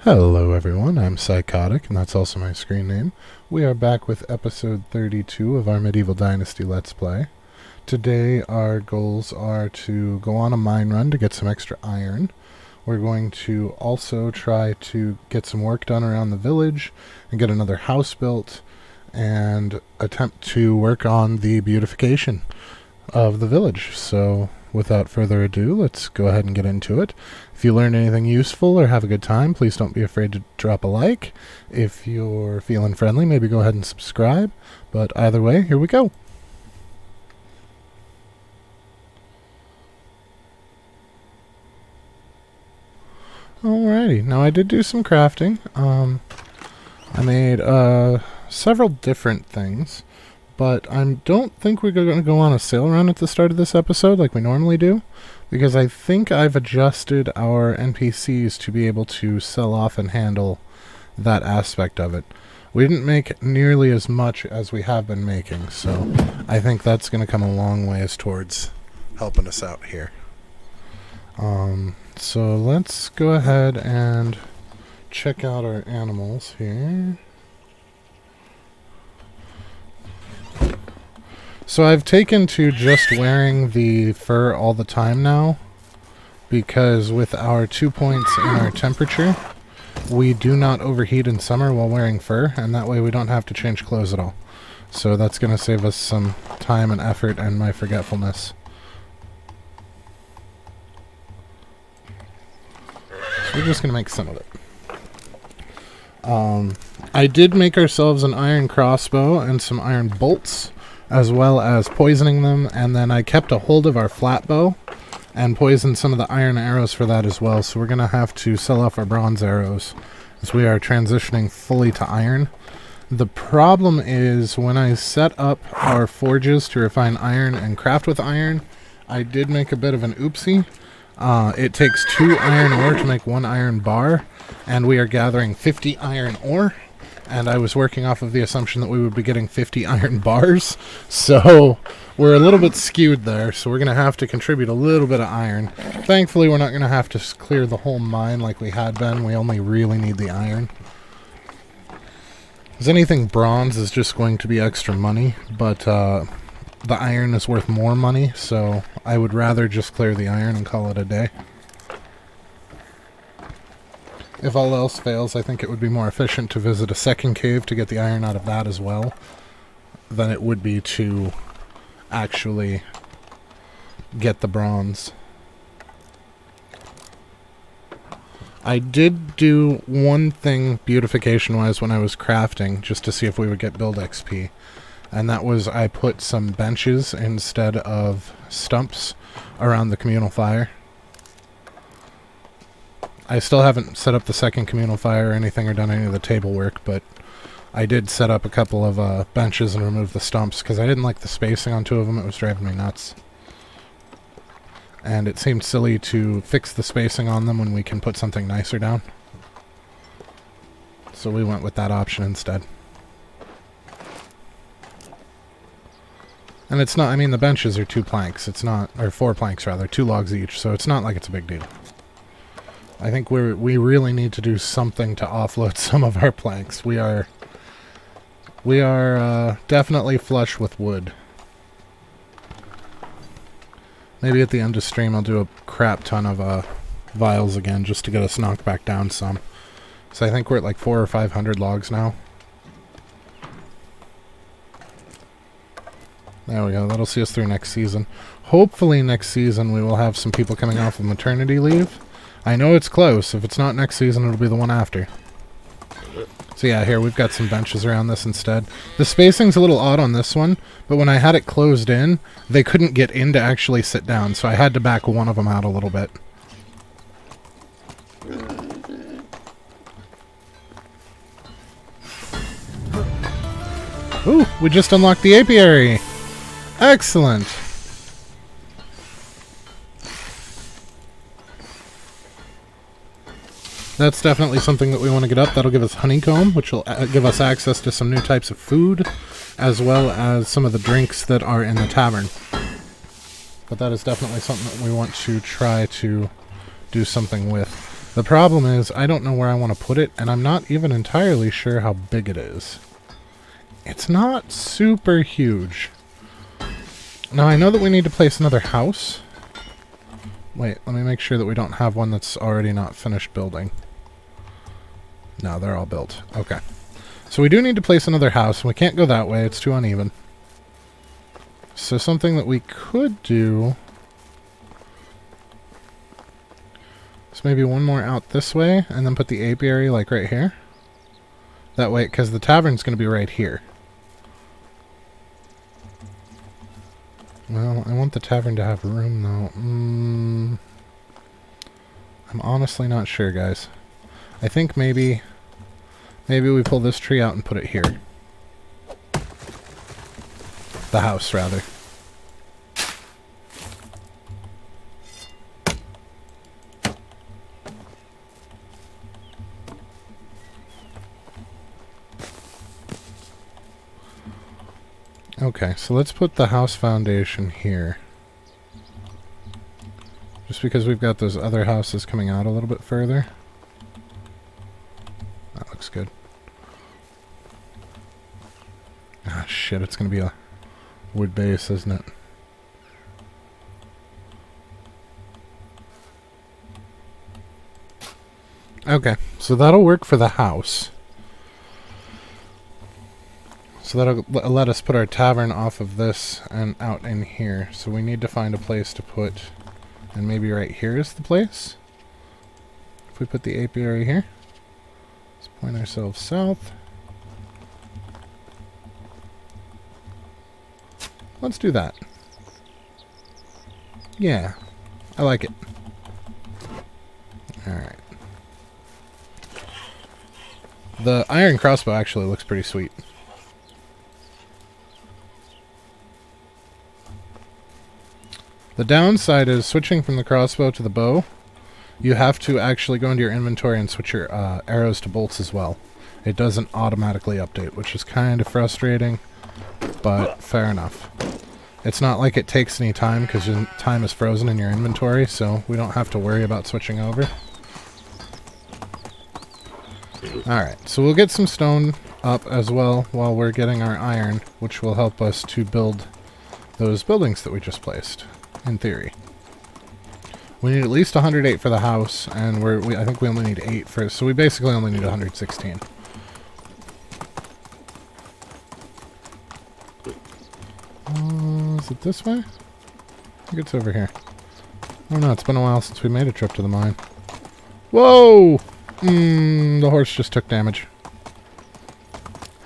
Hello everyone, I'm Psychotic, and that's also my screen name. We are back with episode 32 of our Medieval Dynasty Let's Play. Today our goals are to go on a mine run to get some extra iron. We're going to also try to get some work done around the village and get another house built and attempt to work on the beautification of the village. So without further ado, let's go ahead and get into it. If you learned anything useful or have a good time, please don't be afraid to drop a like. If you're feeling friendly, maybe go ahead and subscribe. But either way, here we go. Alrighty, now I did do some crafting. I made several different things, but I don't think we're going to go on a sale run at the start of this episode like we normally do, because I think I've adjusted our NPCs to be able to sell off and handle that aspect of it. We didn't make nearly as much as we have been making, so I think that's going to come a long ways towards helping us out here. So let's go ahead and check out our animals here. So I've taken to just wearing the fur all the time now, because with our 2 points in our temperature, we do not overheat in summer while wearing fur, and that way we don't have to change clothes at all. So that's going to save us some time and effort and my forgetfulness. So we're just going to make some of it. I did make ourselves an iron crossbow and some iron bolts, as well as poisoning them, and then I kept a hold of our flatbow and poisoned some of the iron arrows for that as well. So we're going to have to sell off our bronze arrows as we are transitioning fully to iron. The problem is when I set up our forges to refine iron and craft with iron, I did make a bit of an oopsie. It takes 2 iron ore to make 1 iron bar, and we are gathering 50 iron ore. And I was working off of the assumption that we would be getting 50 iron bars, so we're a little bit skewed there, so we're going to have to contribute a little bit of iron. Thankfully, we're not going to have to clear the whole mine like we had been. We only really need the iron. Because anything bronze is just going to be extra money, but the iron is worth more money, so I would rather just clear the iron and call it a day. If all else fails, I think it would be more efficient to visit a second cave to get the iron out of that as well than it would be to actually get the bronze. I did do one thing beautification-wise when I was crafting, just to see if we would get build XP. And that was I put some benches instead of stumps around the communal fire. I still haven't set up the second communal fire or anything or done any of the table work, but I did set up a couple of benches and remove the stumps because I didn't like the spacing on 2 of them. It was driving me nuts. And it seemed silly to fix the spacing on them when we can put something nicer down. So we went with that option instead. And it's not, I mean, the benches are 2 planks. It's not, or 4 planks rather, 2 logs each, so it's not like it's a big deal. I think we really need to do something to offload some of our planks. We are definitely flush with wood. Maybe at the end of stream I'll do a crap ton of vials again just to get us knocked back down some. So I think we're at like 400 or 500 logs now. There we go. That'll see us through next season. Hopefully next season we will have some people coming off of maternity leave. I know it's close. If it's not next season, it'll be the one after. So yeah, here, we've got some benches around this instead. The spacing's a little odd on this one, but when I had it closed in, they couldn't get in to actually sit down, so I had to back one of them out a little bit. Ooh, we just unlocked the apiary! Excellent! That's definitely something that we want to get up. That'll give us honeycomb, which will give us access to some new types of food, as well as some of the drinks that are in the tavern. But that is definitely something that we want to try to do something with. The problem is I don't know where I want to put it, and I'm not even entirely sure how big it is. It's not super huge. Now, I know that we need to place another house. Wait, let me make sure that we don't have one that's already not finished building. No, they're all built. Okay. So we do need to place another house, and we can't go that way. It's too uneven. So something that we could do is maybe one more out this way, and then put the apiary, like, right here. That way, because the tavern's going to be right here. Well, I want the tavern to have room, though. I'm honestly not sure, guys. I think maybe we pull this tree out and put it here. The house, rather. Okay, so let's put the house foundation here. Just because we've got those other houses coming out a little bit further. That looks good. Ah, shit, it's going to be a wood base, isn't it? Okay, so that'll work for the house. So that'll let us put our tavern off of this and out in here. So we need to find a place to put, and maybe right here is the place. If we put the apiary here, let's point ourselves south. Let's do that. Yeah, I like it. Alright. The iron crossbow actually looks pretty sweet. The downside is switching from the crossbow to the bow. You have to actually go into your inventory and switch your arrows to bolts as well. It doesn't automatically update, which is kind of frustrating, but fair enough. It's not like it takes any time because your time is frozen in your inventory, so we don't have to worry about switching over. Alright, so we'll get some stone up as well while we're getting our iron, which will help us to build those buildings that we just placed. In theory. We need at least 108 for the house, and I think we only need 8 for, so we basically only need 116. Is it this way? I think it's over here. Oh no, it's been a while since we made a trip to the mine. Whoa! The horse just took damage.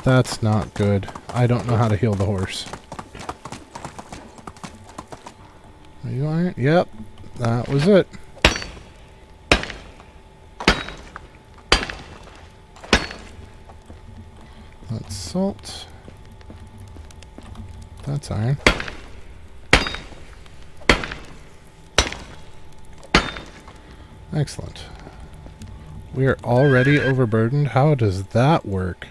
That's not good. I don't know how to heal the horse. Are you iron? Yep, that was it. That's salt. That's iron. Excellent. We are already overburdened. How does that work?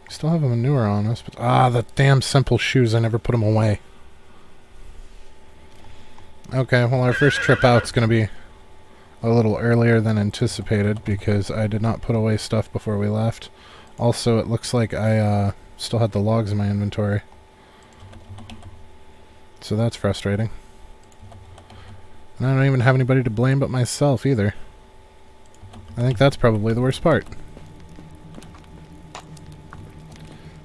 Still have a manure on us, but the damn simple shoes, I never put them away. Okay, well our first trip out's going to be a little earlier than anticipated because I did not put away stuff before we left. Also, it looks like I still had the logs in my inventory. So that's frustrating. And I don't even have anybody to blame but myself either. I think that's probably the worst part.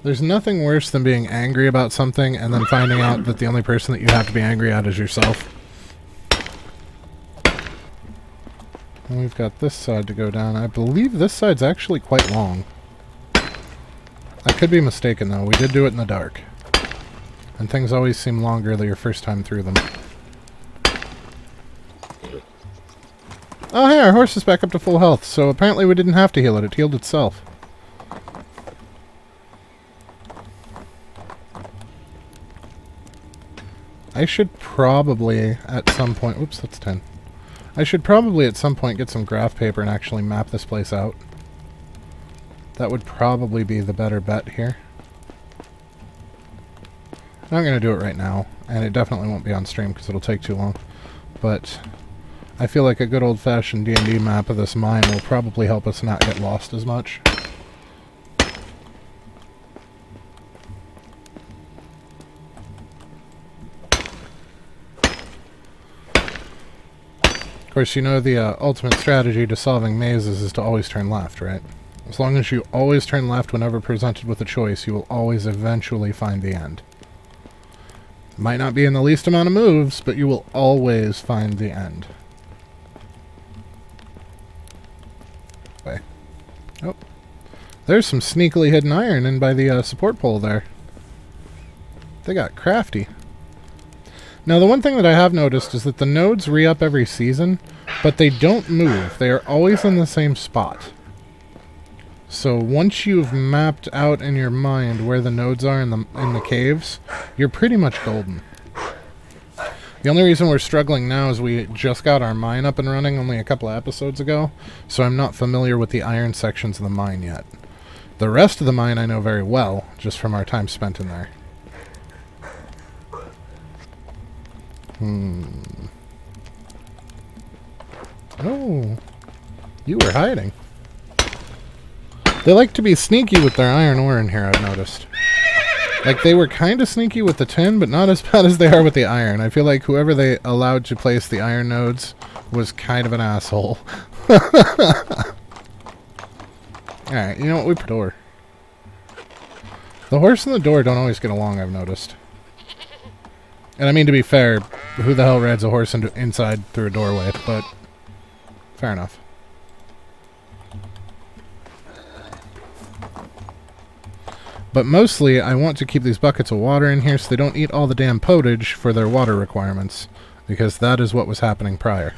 There's nothing worse than being angry about something and then finding out that the only person that you have to be angry at is yourself. And we've got this side to go down. I believe this side's actually quite long. I could be mistaken though. We did do it in the dark. And things always seem longer the your first time through them. Oh hey, our horse is back up to full health, so apparently we didn't have to heal it. It healed itself. I should probably at some point... Oops, that's 10. I should probably at some point get some graph paper and actually map this place out. That would probably be the better bet here. not going to do it right now, and it definitely won't be on stream because it'll take too long. But I feel like a good old-fashioned D&D map of this mine will probably help us not get lost as much. Of course, you know the ultimate strategy to solving mazes is to always turn left, right? As long as you always turn left whenever presented with a choice, you will always eventually find the end. Might not be in the least amount of moves, but you will always find the end. Okay. Oh. There's some sneakily hidden iron in by the support pole there. They got crafty. Now, the one thing that I have noticed is that the nodes re-up every season, but they don't move. They are always in the same spot. So once you've mapped out in your mind where the nodes are in the caves, you're pretty much golden. The only reason we're struggling now is we just got our mine up and running only a couple of episodes ago, so I'm not familiar with the iron sections of the mine yet. The rest of the mine I know very well, just from our time spent in there. Oh, you were hiding. They like to be sneaky with their iron ore in here, I've noticed. Like, they were kind of sneaky with the tin, but not as bad as they are with the iron. I feel like whoever they allowed to place the iron nodes was kind of an asshole. Alright, you know what? We put a door. The horse and the door don't always get along, I've noticed. And I mean, to be fair, who the hell rides a horse inside through a doorway? But fair enough. But mostly, I want to keep these buckets of water in here so they don't eat all the damn potage for their water requirements. Because that is what was happening prior.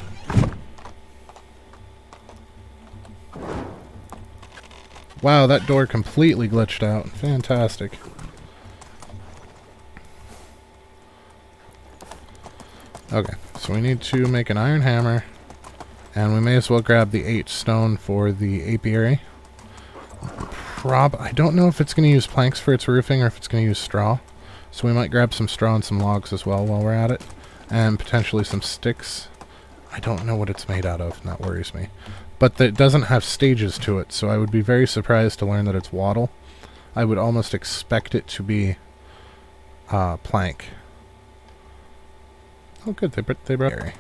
Wow, that door completely glitched out. Fantastic. Okay, so we need to make an iron hammer, and we may as well grab the 8 stone for the apiary. I don't know if it's going to use planks for its roofing or if it's going to use straw, so we might grab some straw and some logs as well while we're at it, and potentially some sticks. I don't know what it's made out of, and that worries me. But it doesn't have stages to it, so I would be very surprised to learn that it's wattle. I would almost expect it to be plank. Oh, good. They brought apiary.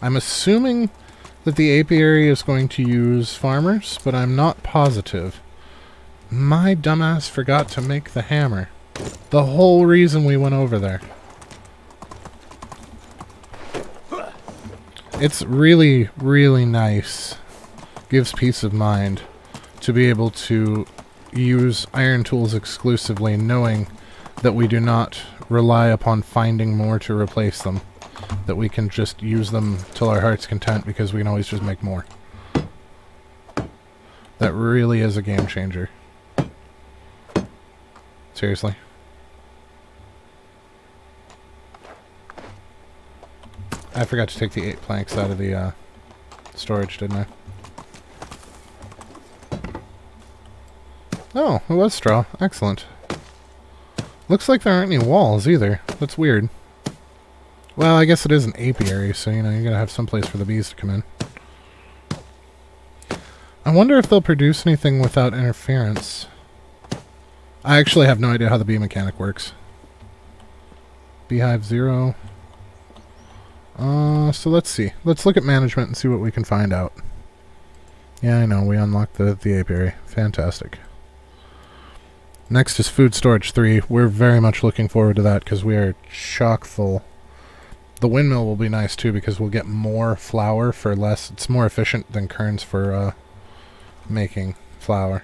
I'm assuming that the apiary is going to use farmers, but I'm not positive. My dumbass forgot to make the hammer. The whole reason we went over there. It's really, really nice. Gives peace of mind to be able to use iron tools exclusively, knowing that we do not rely upon finding more to replace them. That we can just use them till our heart's content because we can always just make more. That really is a game changer. Seriously. I forgot to take the 8 planks out of the storage, didn't I? Oh, it was straw. Excellent. Looks like there aren't any walls either. That's weird. Well, I guess it is an apiary, so, you know, you're going to have some place for the bees to come in. I wonder if they'll produce anything without interference. I actually have no idea how the bee mechanic works. Beehive 0. So let's see. Let's look at management and see what we can find out. Yeah, I know. We unlocked the apiary. Fantastic. Next is food storage 3. We're very much looking forward to that because we are chock full. The windmill will be nice too because we'll get more flour for less. It's more efficient than Kern's for making flour.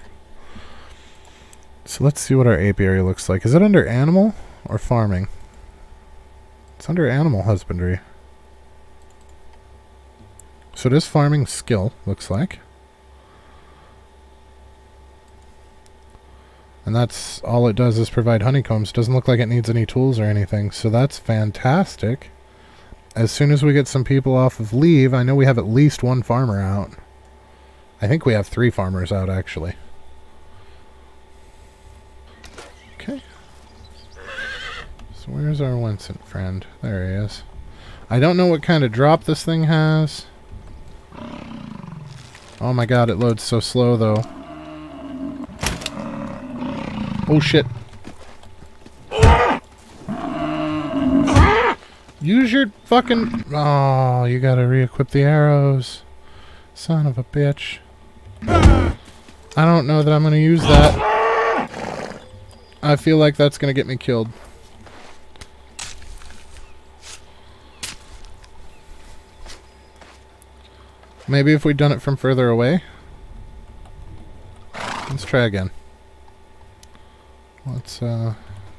So let's see what our apiary looks like. Is it under animal or farming? It's under animal husbandry. So it is farming skill, looks like. And that's all it does is provide honeycombs. Doesn't look like it needs any tools or anything. So that's fantastic. As soon as we get some people off of leave, I know we have at least 1 farmer out. I think we have 3 farmers out, actually. Okay. So where's our Winston friend? There he is. I don't know what kind of drop this thing has. Oh my god, it loads so slow though. Oh shit. Use your fucking... Oh, you gotta re-equip the arrows. Son of a bitch. I don't know that I'm gonna use that. I feel like that's gonna get me killed. Maybe if we'd done it from further away. Let's try again. Let's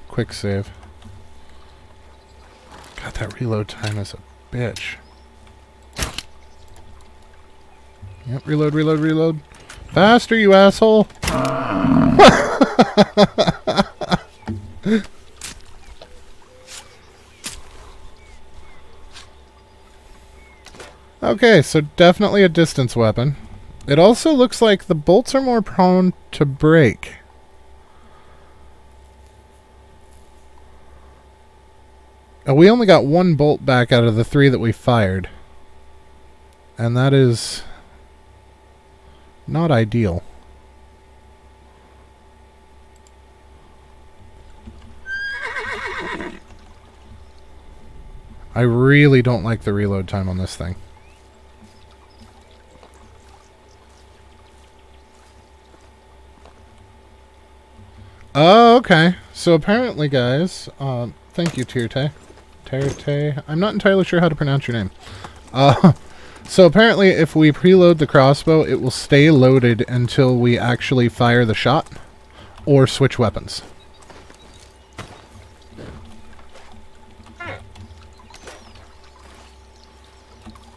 quick save. God, that reload time is a bitch. Yep, reload, reload, reload. Faster, you asshole! Okay, so definitely a distance weapon. It also looks like the bolts are more prone to break. Oh, we only got one bolt back out of the 3 that we fired. And that is not ideal. I really don't like the reload time on this thing. Oh, okay. So apparently, guys, thank you, Teartaye. Teartaye. I'm not entirely sure how to pronounce your name. So apparently, if we preload the crossbow, it will stay loaded until we actually fire the shot or switch weapons.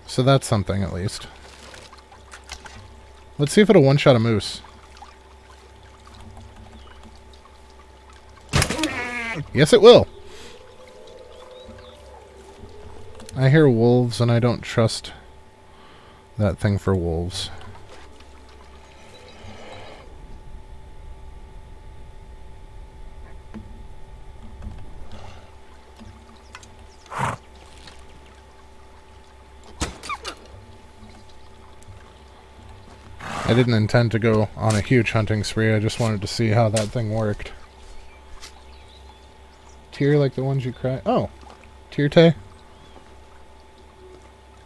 So that's something, at least. Let's see if it'll one-shot a moose. Yes, it will. I hear wolves, and I don't trust that thing for wolves. I didn't intend to go on a huge hunting spree. I just wanted to see how that thing worked. Tear like the ones you cry. Oh, Teartaye.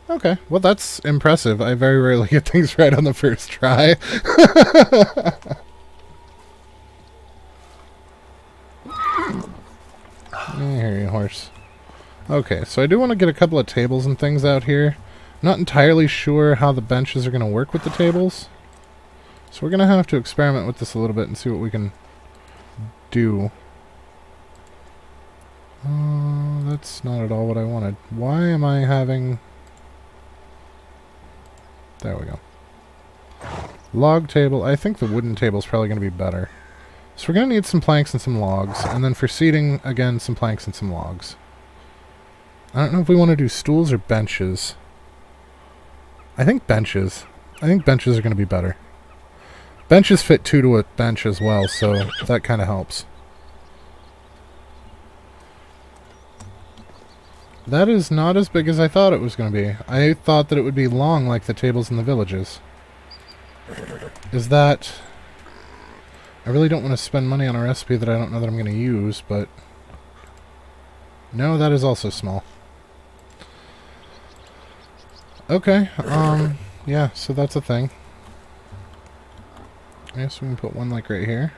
Okay, well that's impressive. I very rarely get things right on the first try. I hear you, horse. Okay, so I do want to get a couple of tables and things out here. I'm not entirely sure how the benches are going to work with the tables. So we're going to have to experiment with this a little bit and see what we can do. That's not at all what I wanted. Why am I having... There we go. Log table. I think the wooden table is probably going to be better. So we're going to need some planks and some logs. And then for seating, again, some planks and some logs. I don't know if we want to do stools or benches. I think benches. I think benches are going to be better. Benches fit 2 to a bench as well, so that kind of helps. That is not as big as I thought it was going to be. I thought that it would be long like the tables in the villages. Is that... I really don't want to spend money on a recipe that I don't know that I'm going to use, but... No, that is also small. Okay, yeah, so that's a thing. I guess we can put one like right here.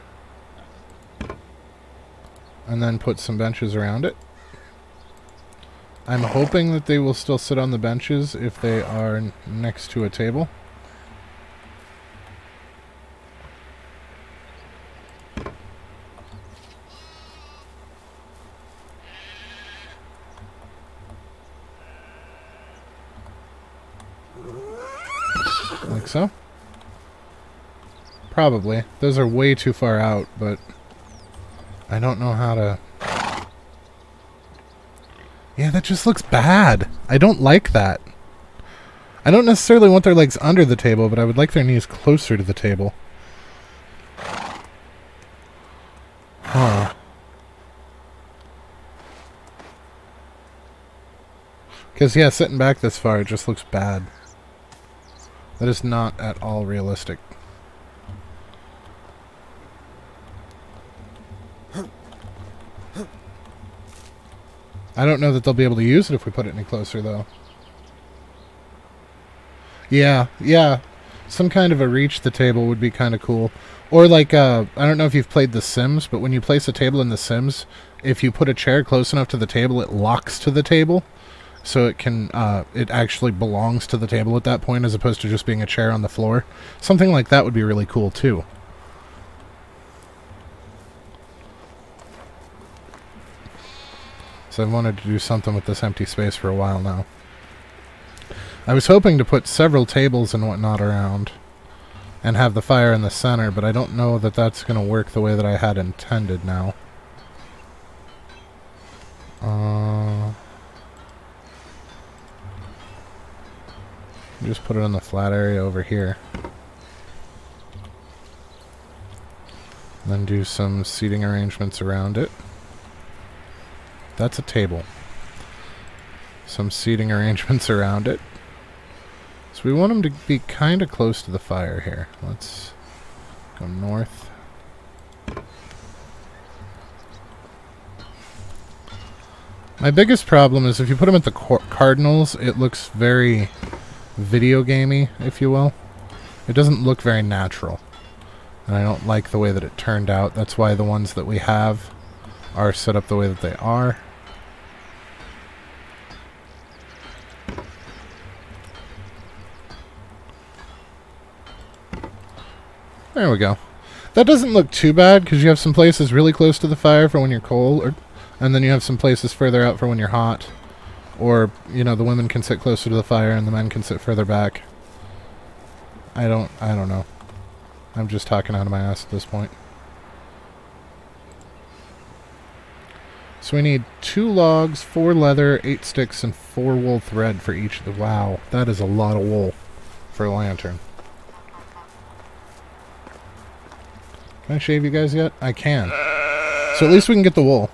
And then put some benches around it. I'm hoping that they will still sit on the benches if they are next to a table. Like so. Probably. Those are way too far out, but I don't know how to... Yeah, that just looks bad. I don't like that. I don't necessarily want their legs under the table, but I would like their knees closer to the table. Huh. Because, yeah, sitting back this far, it just looks bad. That is not at all realistic. I don't know that they'll be able to use it if we put it any closer, though. Yeah. Some kind of a reach the table would be kind of cool. Or like, I don't know if you've played The Sims, but when you place a table in The Sims, if you put a chair close enough to the table, it locks to the table. So it can, it actually belongs to the table at that point, as opposed to just being a chair on the floor. Something like that would be really cool, too. So I've wanted to do something with this empty space for a while now. I was hoping to put several tables and whatnot around and have the fire in the center, but I don't know that that's going to work the way that I had intended now. Just put it in the flat area over here. Then do some seating arrangements around it. That's a table. Some seating arrangements around it. So we want them to be kind of close to the fire here. Let's go north. My biggest problem is if you put them at the cardinals, it looks very video gamey, if you will. It doesn't look very natural. And I don't like the way that it turned out. That's why the ones that we have are set up the way that they are. There we go. That doesn't look too bad because you have some places really close to the fire for when you're cold, and then you have some places further out for when you're hot. Or, you know, the women can sit closer to the fire and the men can sit further back. I don't know. I'm just talking out of my ass at this point. So we need 2 logs, 4 leather, 8 sticks, and 4 wool thread for each of the... Wow, that is a lot of wool for a lantern. Can I shave you guys yet? I can. So at least we can get the wool.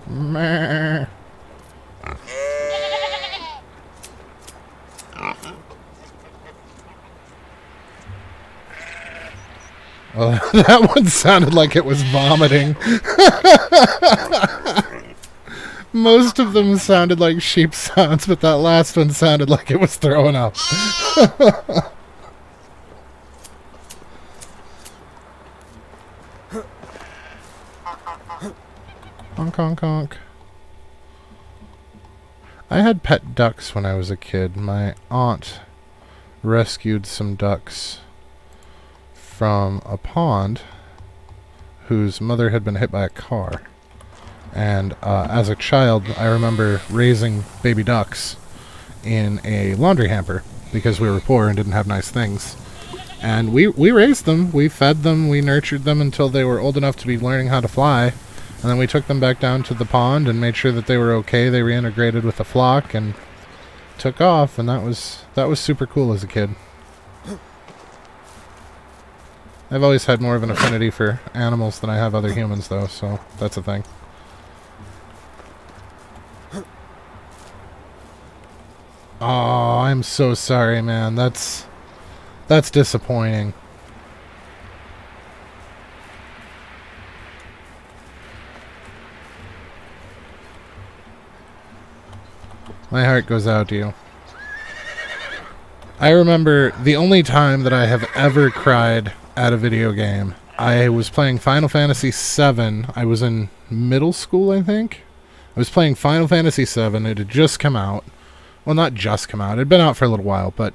Meh. Well, that one sounded like it was vomiting. Most of them sounded like sheep sounds, but that last one sounded like it was throwing up. Honk, honk, honk. I had pet ducks when I was a kid. My aunt rescued some ducks from a pond whose mother had been hit by a car. And as a child, I remember raising baby ducks in a laundry hamper because we were poor and didn't have nice things. And we raised them, we fed them, we nurtured them until they were old enough to be learning how to fly. And then we took them back down to the pond and made sure that they were okay. They reintegrated with the flock and took off, and that was super cool as a kid. I've always had more of an affinity for animals than I have other humans, though, so that's a thing. Oh, I'm so sorry, man. That's disappointing. My heart goes out to you. I remember the only time that I have ever cried at a video game. I was playing Final Fantasy VII. I was in middle school, I think. I was playing Final Fantasy VII. It had just come out. Well, not just come out. It had been out for a little while, but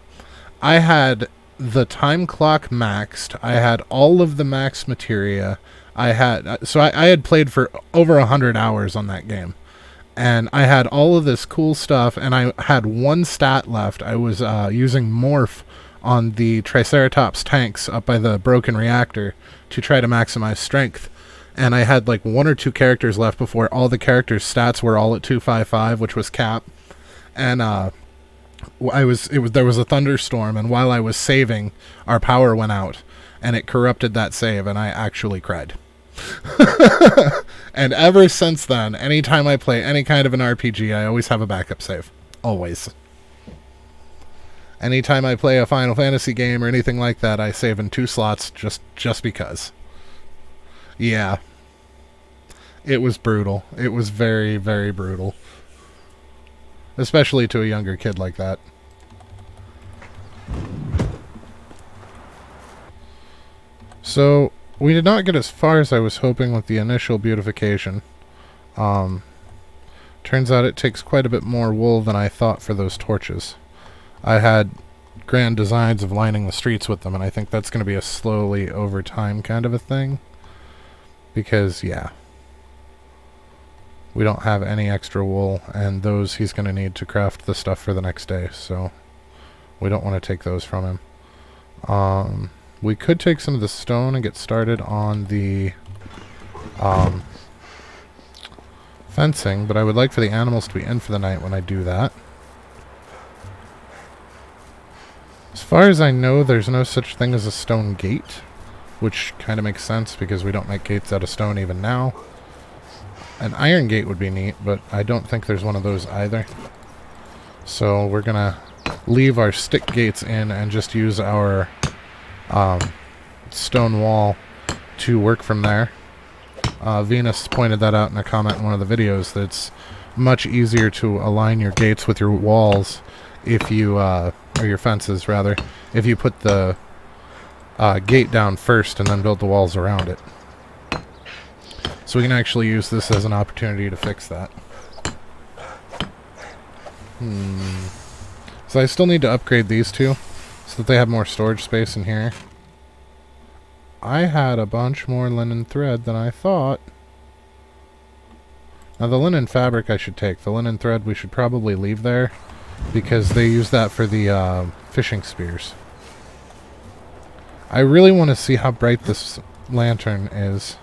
I had the time clock maxed. I had all of the max materia. I had played for over 100 hours on that game. And I had all of this cool stuff, and I had one stat left. I was using Morph on the Triceratops tanks up by the broken reactor to try to maximize strength. And I had like 1 or 2 characters left before all the characters' stats were all at 255, which was cap. And there was a thunderstorm, and while I was saving, our power went out, and it corrupted that save, and I actually cried. And ever since then, anytime I play any kind of an RPG, I always have a backup save. Always. Anytime I play a Final Fantasy game or anything like that, I save in 2 slots just because. Yeah. It was brutal. It was very, very brutal. Especially to a younger kid like that. So, we did not get as far as I was hoping with the initial beautification. Turns out it takes quite a bit more wool than I thought for those torches. I had grand designs of lining the streets with them, and I think that's going to be a slowly over time kind of a thing. Because, yeah. We don't have any extra wool, and those he's going to need to craft the stuff for the next day, so we don't want to take those from him. We could take some of the stone and get started on the fencing, but I would like for the animals to be in for the night when I do that. As far as I know, there's no such thing as a stone gate, which kind of makes sense because we don't make gates out of stone even now. An iron gate would be neat, but I don't think there's one of those either. So we're going to leave our stick gates in and just use our stone wall to work from there. Venus pointed that out in a comment in one of the videos, that it's much easier to align your gates with your walls if you, or your fences rather, if you put the gate down first and then build the walls around it. So we can actually use this as an opportunity to fix that. So I still need to upgrade these two so that they have more storage space in here. I had a bunch more linen thread than I thought. Now the linen fabric I should take. The linen thread we should probably leave there because they use that for the fishing spears. I really want to see how bright this lantern is.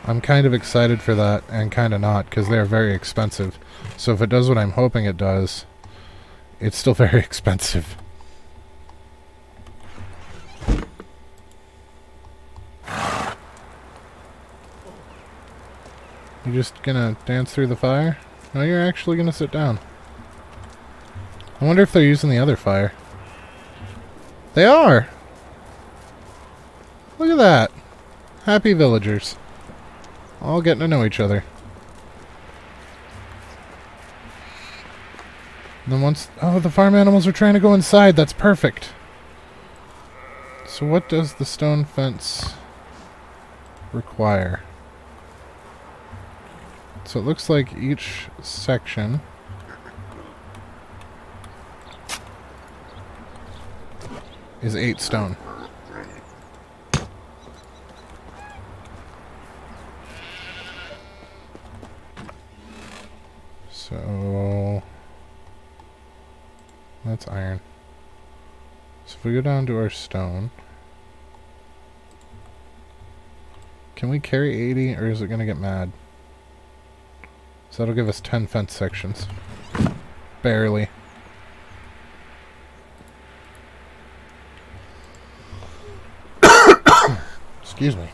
I'm kind of excited for that and kind of not because they're very expensive. So if it does what I'm hoping it does, it's still very expensive. You just gonna dance through the fire? No, you're actually gonna sit down. I wonder if they're using the other fire. They are! Look at that! Happy villagers. All getting to know each other. And then once... Oh, the farm animals are trying to go inside. That's perfect. So what does the stone fence require? So it looks like each section is 8 stone. So that's iron. So if we go down to our stone, can we carry 80 or is it going to get mad? So that'll give us 10 fence sections. Barely. Excuse me.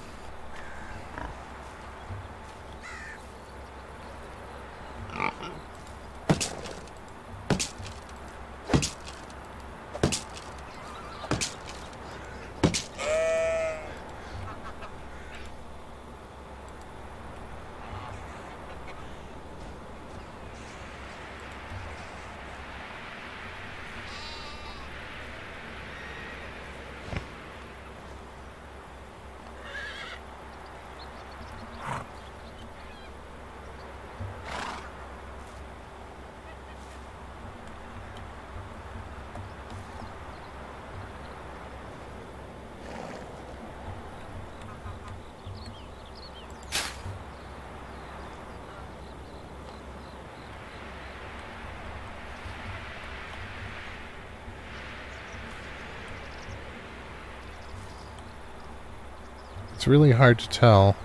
It's really hard to tell.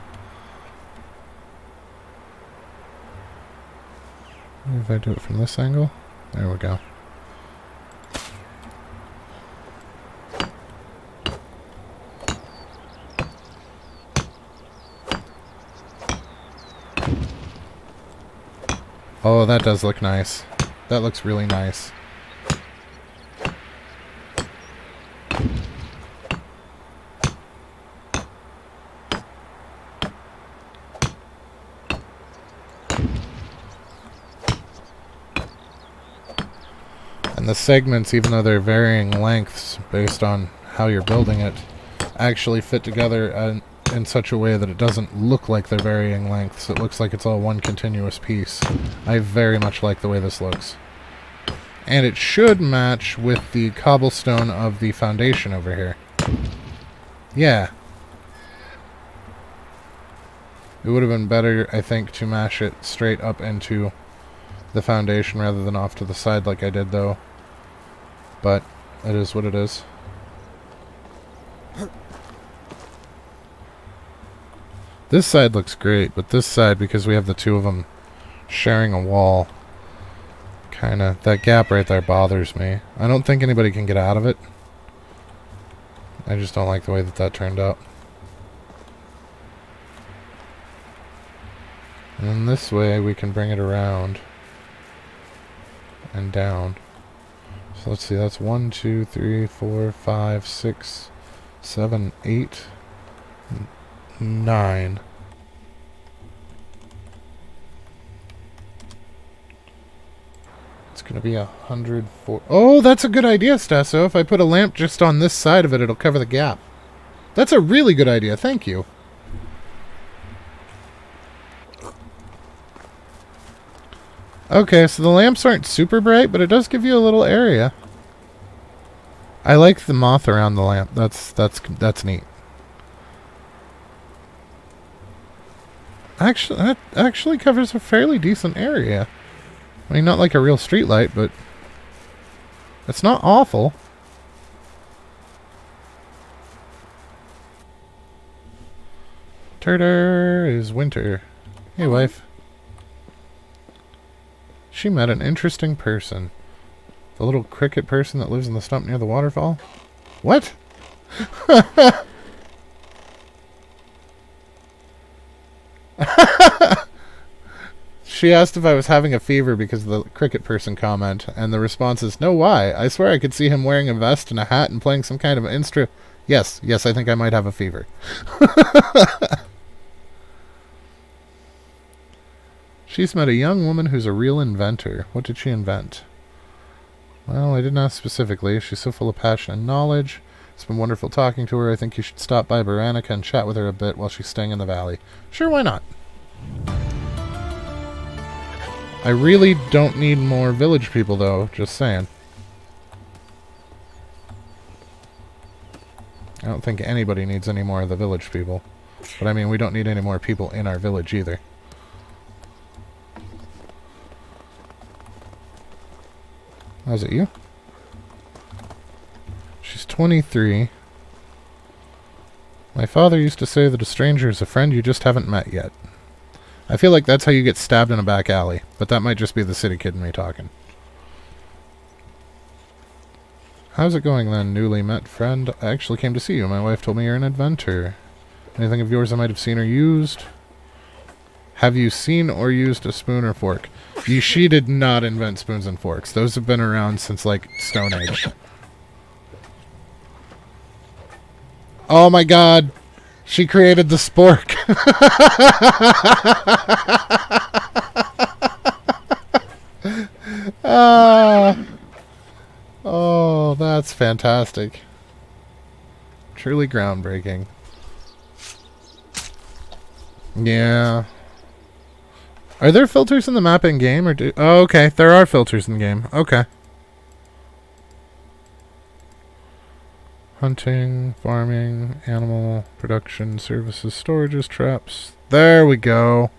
Maybe if I do it from this angle. There we go. Oh, that does look nice. That looks really nice. And the segments, even though they're varying lengths based on how you're building it, actually fit together in such a way that it doesn't look like they're varying lengths. It looks like it's all one continuous piece. I very much like the way this looks. And it should match with the cobblestone of the foundation over here. Yeah. It would have been better, I think, to mash it straight up into the foundation rather than off to the side like I did, though. But it is what it is. This side looks great, but this side, because we have the two of them sharing a wall, kinda, that gap right there bothers me. I don't think anybody can get out of it. I just don't like the way that that turned out. And then this way we can bring it around and down. So let's see, that's 1, 2, 3, 4, 5, 6, 7, 8, 9. It's gonna be 104. Oh, that's a good idea, Stasso. If I put a lamp just on this side of it, it'll cover the gap. That's a really good idea. Thank you. Okay, so the lamps aren't super bright, but it does give you a little area. I like the moth around the lamp. That's neat. Actually, that actually covers a fairly decent area. I mean, not like a real street light, but it's not awful. Teartaye is winter. Hey, wife. She met an interesting person. The little cricket person that lives in the stump near the waterfall? What? She asked if I was having a fever because of the cricket person comment, and the response is, no, why? I swear I could see him wearing a vest and a hat and playing some kind of Yes, I think I might have a fever. She's met a young woman who's a real inventor. What did she invent? Well, I didn't ask specifically. She's so full of passion and knowledge. It's been wonderful talking to her. I think you should stop by Baranica and chat with her a bit while she's staying in the valley. Sure, why not? I really don't need more village people, though. Just saying. I don't think anybody needs any more of the village people. But I mean, we don't need any more people in our village either. Oh, is it you? She's 23. My father used to say that a stranger is a friend you just haven't met yet. I feel like that's how you get stabbed in a back alley, but that might just be the city kid in me talking. How's it going then, newly met friend? I actually came to see you. My wife told me you're an inventor. Anything of yours I might have seen or used? Have you seen or used a spoon or fork? She did not invent spoons and forks. Those have been around since, like, Stone Age. Oh my god! She created the spork! Oh, that's fantastic. Truly groundbreaking. Yeah. Are there filters in the map in game, or do? Oh, okay, there are filters in game. Okay. Hunting, farming, animal production, services, storages, traps. There we go.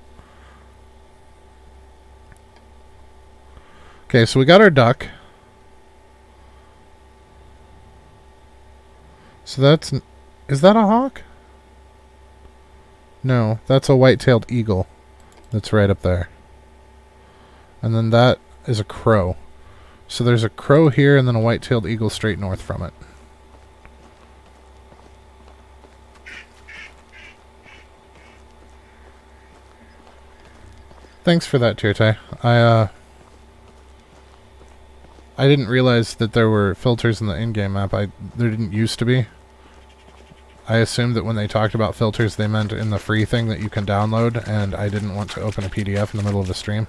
Okay, so we got our duck. So that's... Is that a hawk? No, that's a white-tailed eagle. That's right up there. And then that is a crow. So there's a crow here and then a white-tailed eagle straight north from it. Thanks for that, Teartaye. I didn't realize that there were filters in the in-game map. There didn't used to be. I assumed that when they talked about filters, they meant in the free thing that you can download, and I didn't want to open a PDF in the middle of the stream.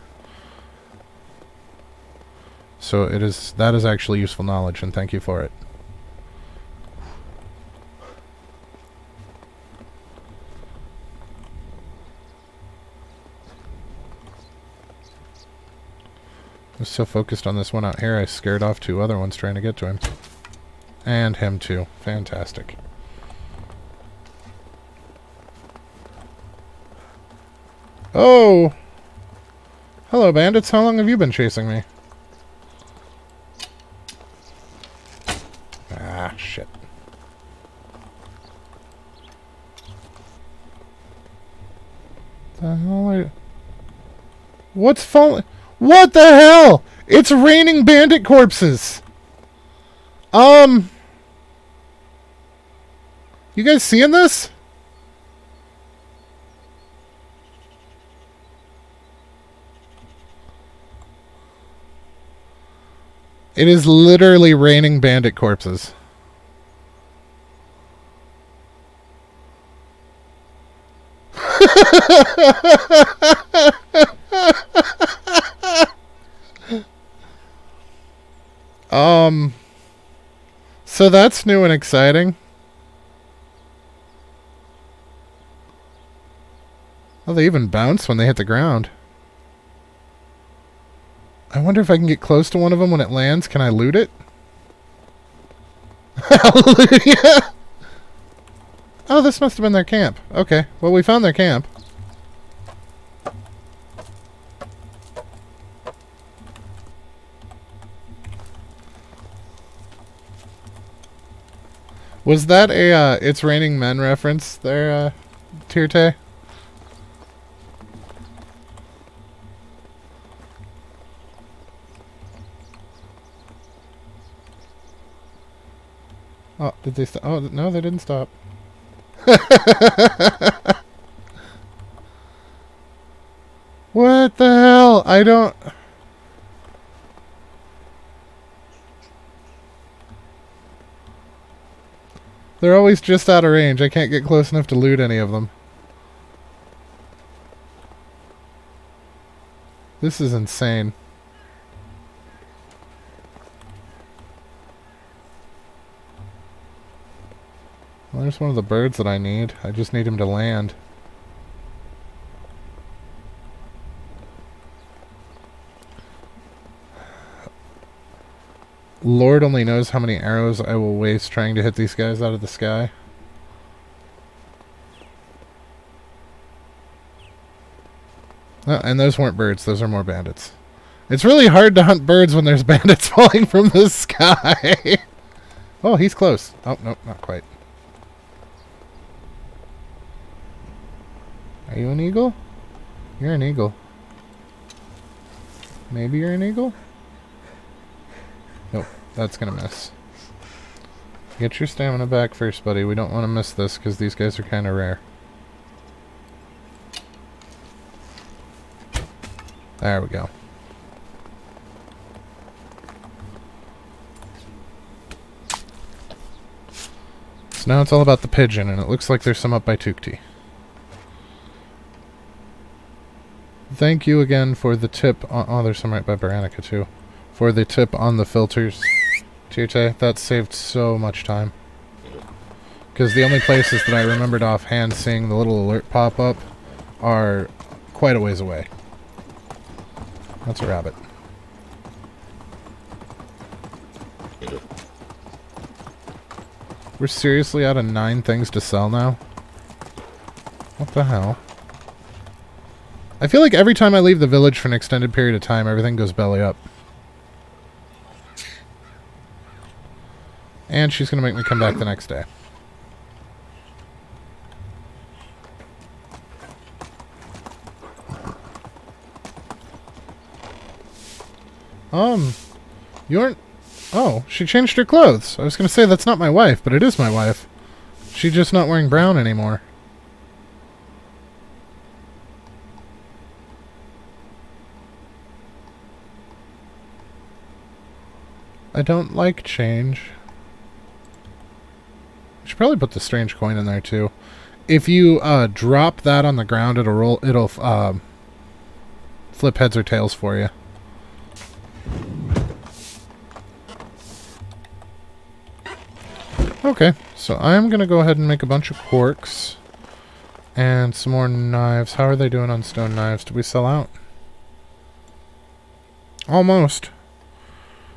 So that is actually useful knowledge, and thank you for it. I was so focused on this one out here, I scared off 2 other ones trying to get to him. And him too. Fantastic. Oh! Hello, bandits. How long have you been chasing me? Ah, shit. The hell What's falling? What the hell? It's raining bandit corpses! You guys seeing this? It is literally raining bandit corpses. So that's new and exciting. Oh, they even bounce when they hit the ground. I wonder if I can get close to one of them when it lands. Can I loot it? Hallelujah! Oh, this must have been their camp. Okay, well, we found their camp. Was that a, It's Raining Men reference there, Teartaye? Oh, did they stop? Oh, no, they didn't stop. What the hell? I don't... They're always just out of range. I can't get close enough to loot any of them. This is insane. Well, there's one of the birds that I need. I just need him to land. Lord only knows how many arrows I will waste trying to hit these guys out of the sky. Oh, and those weren't birds. Those are more bandits. It's really hard to hunt birds when there's bandits falling from the sky. Oh, he's close. Oh, nope, not quite. Are you an eagle? You're an eagle. Maybe you're an eagle? Nope, that's gonna miss. Get your stamina back first, buddy. We don't want to miss this because these guys are kind of rare. There we go. So now it's all about the pigeon, and it looks like there's some up by Teartaye. Thank you again for the tip on... Oh, there's some right by Baranica, too. For the tip on the filters, Teartaye. That saved so much time. Because the only places that I remembered offhand seeing the little alert pop up are quite a ways away. That's a rabbit. We're seriously out of 9 things to sell now? What the hell? I feel like every time I leave the village for an extended period of time, everything goes belly up. And she's going to make me come back the next day. You aren't... Oh, she changed her clothes. I was going to say that's not my wife, but it is my wife. She's just not wearing brown anymore. I don't like change. I should probably put the strange coin in there too. If you drop that on the ground, it'll flip heads or tails for you. Okay, so I'm gonna go ahead and make a bunch of corks and some more knives. How are they doing on stone knives? Did we sell out? Almost.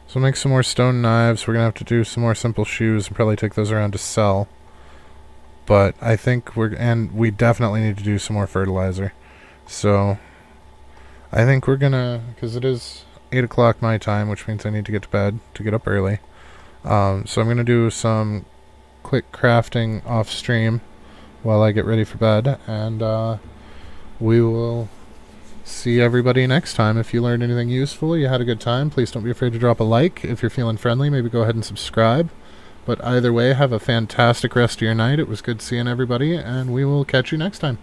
So make some more stone knives. We're gonna have to do some more simple shoes and probably take those around to sell. But I think we definitely need to do some more fertilizer. So I think we're gonna, because it is 8 o'clock my time, which means I need to get to bed to get up early. So I'm gonna do some quick crafting off stream while I get ready for bed, and we will see everybody next time. If you learned anything useful, you had a good time, please don't be afraid to drop a like. If you're feeling friendly, maybe go ahead and subscribe. But either way, have a fantastic rest of your night. It was good seeing everybody, and we will catch you next time.